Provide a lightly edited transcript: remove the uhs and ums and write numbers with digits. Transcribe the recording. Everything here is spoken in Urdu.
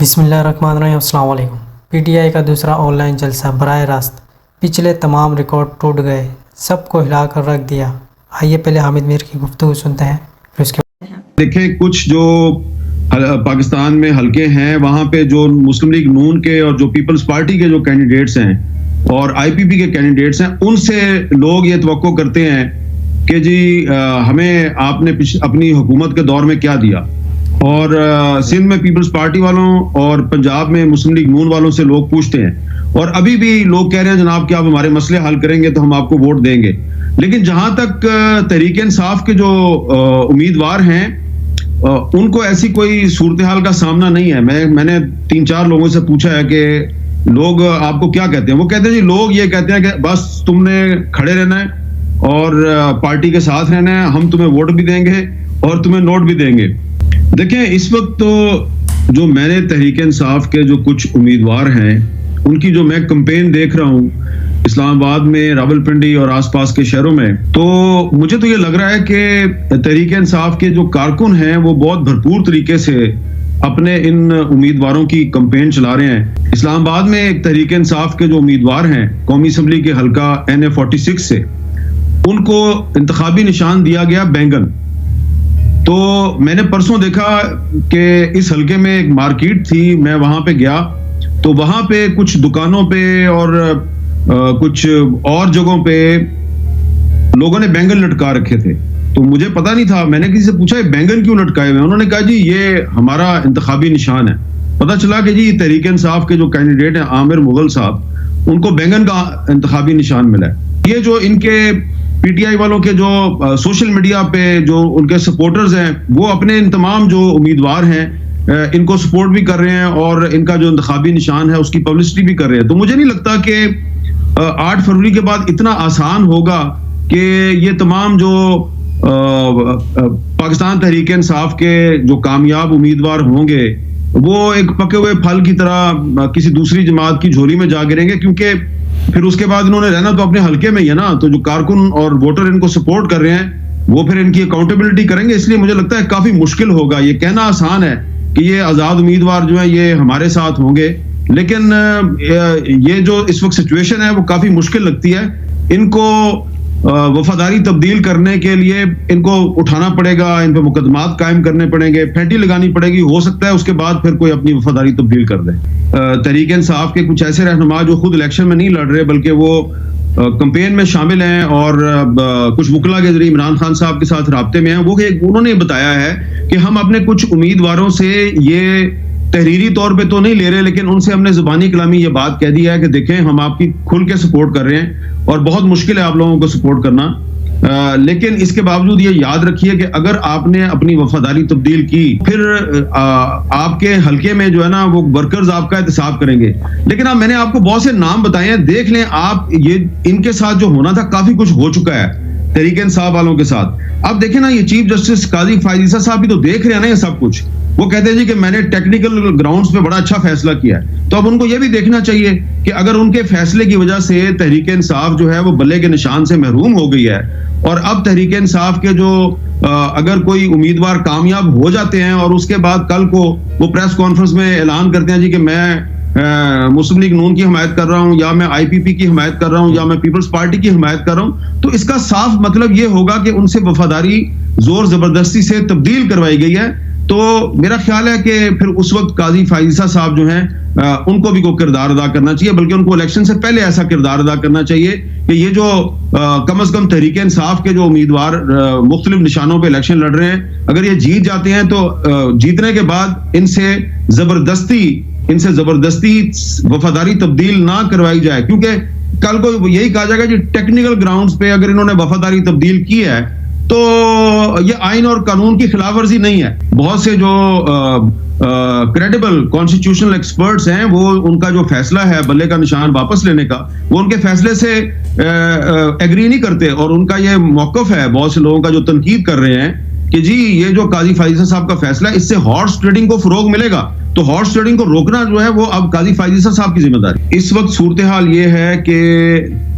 بسم اللہ الرحمن الرحیم. السلام علیکم. پی ٹی آئی کا دوسرا آن لائن جلسہ براہ راست. پچھلے تمام ریکارڈ ٹوٹ گئے, سب کو ہلا کر رکھ دیا. آئیے پہلے حامد میر کی گفتگو سنتے ہیں, پھر اس کے دیکھیں کچھ جو پاکستان میں حلقے ہیں وہاں پہ جو مسلم لیگ نون کے اور جو پیپلز پارٹی کے جو کینڈیڈیٹس ہیں اور آئی پی پی کے کینڈیڈیٹس ہیں, ان سے لوگ یہ توقع کرتے ہیں کہ جی ہمیں آپ نے اپنی حکومت کے دور میں کیا دیا, اور سندھ میں پیپلز پارٹی والوں اور پنجاب میں مسلم لیگ نون والوں سے لوگ پوچھتے ہیں, اور ابھی بھی لوگ کہہ رہے ہیں جناب کہ آپ ہمارے مسئلے حل کریں گے تو ہم آپ کو ووٹ دیں گے. لیکن جہاں تک تحریک انصاف کے جو امیدوار ہیں ان کو ایسی کوئی صورتحال کا سامنا نہیں ہے. میں نے 3-4 لوگوں سے پوچھا ہے کہ لوگ آپ کو کیا کہتے ہیں. وہ کہتے ہیں جی لوگ یہ کہتے ہیں کہ بس تم نے کھڑے رہنا ہے اور پارٹی کے ساتھ رہنا ہے, ہم تمہیں ووٹ بھی دیں گے اور تمہیں نوٹ بھی دیں گے. دیکھیں اس وقت تو جو میں نے تحریک انصاف کے جو کچھ امیدوار ہیں ان کی جو میں کمپین دیکھ رہا ہوں اسلام آباد میں, راولپنڈی اور آس پاس کے شہروں میں, تو مجھے تو یہ لگ رہا ہے کہ تحریک انصاف کے جو کارکن ہیں وہ بہت بھرپور طریقے سے اپنے ان امیدواروں کی کمپین چلا رہے ہیں. اسلام آباد میں ایک تحریک انصاف کے جو امیدوار ہیں قومی اسمبلی کے حلقہ NA46 سے, ان کو انتخابی نشان دیا گیا بینگن. تو میں نے پرسوں دیکھا کہ اس حلقے میں ایک مارکیٹ تھی, میں وہاں پہ گیا تو وہاں پہ کچھ دکانوں پہ اور کچھ اور جگہوں پہ لوگوں نے بینگن لٹکا رکھے تھے. تو مجھے پتا نہیں تھا, میں نے کسی سے پوچھا بینگن کیوں لٹکائے ہوئے ہیں. انہوں نے کہا جی یہ ہمارا انتخابی نشان ہے. پتا چلا کہ جی تحریک انصاف کے جو کینڈیڈیٹ ہیں عامر مغل صاحب, ان کو بینگن کا انتخابی نشان ملا ہے. یہ جو ان کے پی ٹی آئی والوں کے جو سوشل میڈیا پہ جو ان کے سپورٹرز ہیں وہ اپنے ان تمام جو امیدوار ہیں ان کو سپورٹ بھی کر رہے ہیں اور ان کا جو انتخابی نشان ہے اس کی پبلسٹی بھی کر رہے ہیں. تو مجھے نہیں لگتا کہ 8 فروری کے بعد اتنا آسان ہوگا کہ یہ تمام جو پاکستان تحریک انصاف کے جو کامیاب امیدوار ہوں گے وہ ایک پکے ہوئے پھل کی طرح کسی دوسری جماعت کی جھولی میں جا گریں گے, کیونکہ پھر اس کے بعد انہوں نے رہنا تو اپنے حلقے میں ہی ہے نا. تو جو کارکن اور ووٹر ان کو سپورٹ کر رہے ہیں وہ پھر ان کی اکاؤنٹیبلٹی کریں گے. اس لیے مجھے لگتا ہے کافی مشکل ہوگا. یہ کہنا آسان ہے کہ یہ آزاد امیدوار جو ہیں یہ ہمارے ساتھ ہوں گے, لیکن یہ جو اس وقت سچویشن ہے وہ کافی مشکل لگتی ہے. ان کو وفاداری تبدیل کرنے کے لیے ان کو اٹھانا پڑے گا, ان پہ مقدمات قائم کرنے پڑیں گے, پھینٹی لگانی پڑے گی. ہو سکتا ہے اس کے بعد پھر کوئی اپنی وفاداری تبدیل کر دے. تحریک انصاف کے کچھ ایسے رہنما جو خود الیکشن میں نہیں لڑ رہے بلکہ وہ کمپین میں شامل ہیں اور کچھ وکلا کے ذریعے عمران خان صاحب کے ساتھ رابطے میں ہیں, وہ انہوں نے بتایا ہے کہ ہم اپنے کچھ امیدواروں سے یہ تحریری طور پہ تو نہیں لے رہے, لیکن ان سے ہم نے زبانی کلامی یہ بات کہہ دی ہے کہ دیکھیں ہم آپ کی کھل کے سپورٹ کر رہے ہیں اور بہت مشکل ہے آپ لوگوں کو سپورٹ کرنا, لیکن اس کے باوجود یہ یاد رکھیے کہ اگر آپ نے اپنی وفاداری تبدیل کی پھر آپ کے حلقے میں جو ہے نا وہ ورکرز آپ کا احتساب کریں گے. لیکن اب میں نے آپ کو بہت سے نام بتائے ہیں, دیکھ لیں آپ, یہ ان کے ساتھ جو ہونا تھا کافی کچھ ہو چکا ہے تحریک انصاف والوں کے ساتھ. اب دیکھیں نا یہ چیف جسٹس قاضی فائز عیسیٰ صاحب بھی تو دیکھ رہے ہیں نا یہ سب کچھ. وہ کہتے ہیں جی کہ میں نے ٹیکنیکل گراؤنڈز پہ بڑا اچھا فیصلہ کیا ہے. تو اب ان کو یہ بھی دیکھنا چاہیے کہ اگر ان کے فیصلے کی وجہ سے تحریک انصاف جو ہے وہ بلے کے نشان سے محروم ہو گئی ہے, اور اب تحریک انصاف کے جو اگر کوئی امیدوار کامیاب ہو جاتے ہیں اور اس کے بعد کل کو وہ پریس کانفرنس میں اعلان کرتے ہیں جی کہ میں مسلم لیگ نون کی حمایت کر رہا ہوں, یا میں آئی پی پی کی حمایت کر رہا ہوں, یا میں پیپلز پارٹی کی حمایت کر رہا ہوں, تو اس کا صاف مطلب یہ ہوگا کہ ان سے وفاداری زور زبردستی سے تبدیل کروائی گئی ہے. تو میرا خیال ہے کہ پھر اس وقت قاضی فائز عیسیٰ صاحب جو ہیں ان کو بھی کوئی کردار ادا کرنا چاہیے, بلکہ ان کو الیکشن سے پہلے ایسا کردار ادا کرنا چاہیے کہ یہ جو کم از کم تحریک انصاف کے جو امیدوار مختلف نشانوں پہ الیکشن لڑ رہے ہیں اگر یہ جیت جاتے ہیں تو جیتنے کے بعد ان سے زبردستی وفاداری تبدیل نہ کروائی جائے, کیونکہ کل کو یہی کہا جائے گا جی ٹیکنیکل گراؤنڈز پہ اگر انہوں نے وفاداری تبدیل کی ہے تو یہ آئین اور قانون کی خلاف ورزی نہیں ہے. بہت سے جو کریڈیبل کانسٹیٹیوشنل ایکسپرٹس ہیں وہ ان کا جو فیصلہ ہے بلے کا نشان واپس لینے کا, وہ ان کے فیصلے سے ایگری نہیں کرتے, اور ان کا یہ موقف ہے بہت سے لوگوں کا جو تنقید کر رہے ہیں کہ جی یہ جو قاضی فائز صاحب کا فیصلہ ہے اس سے ہارس ٹریڈنگ کو فروغ ملے گا, تو ہارس ٹریڈنگ کو روکنا جو ہے وہ اب قاضی فائز صاحب کی ذمہ داری. اس وقت صورتحال یہ ہے کہ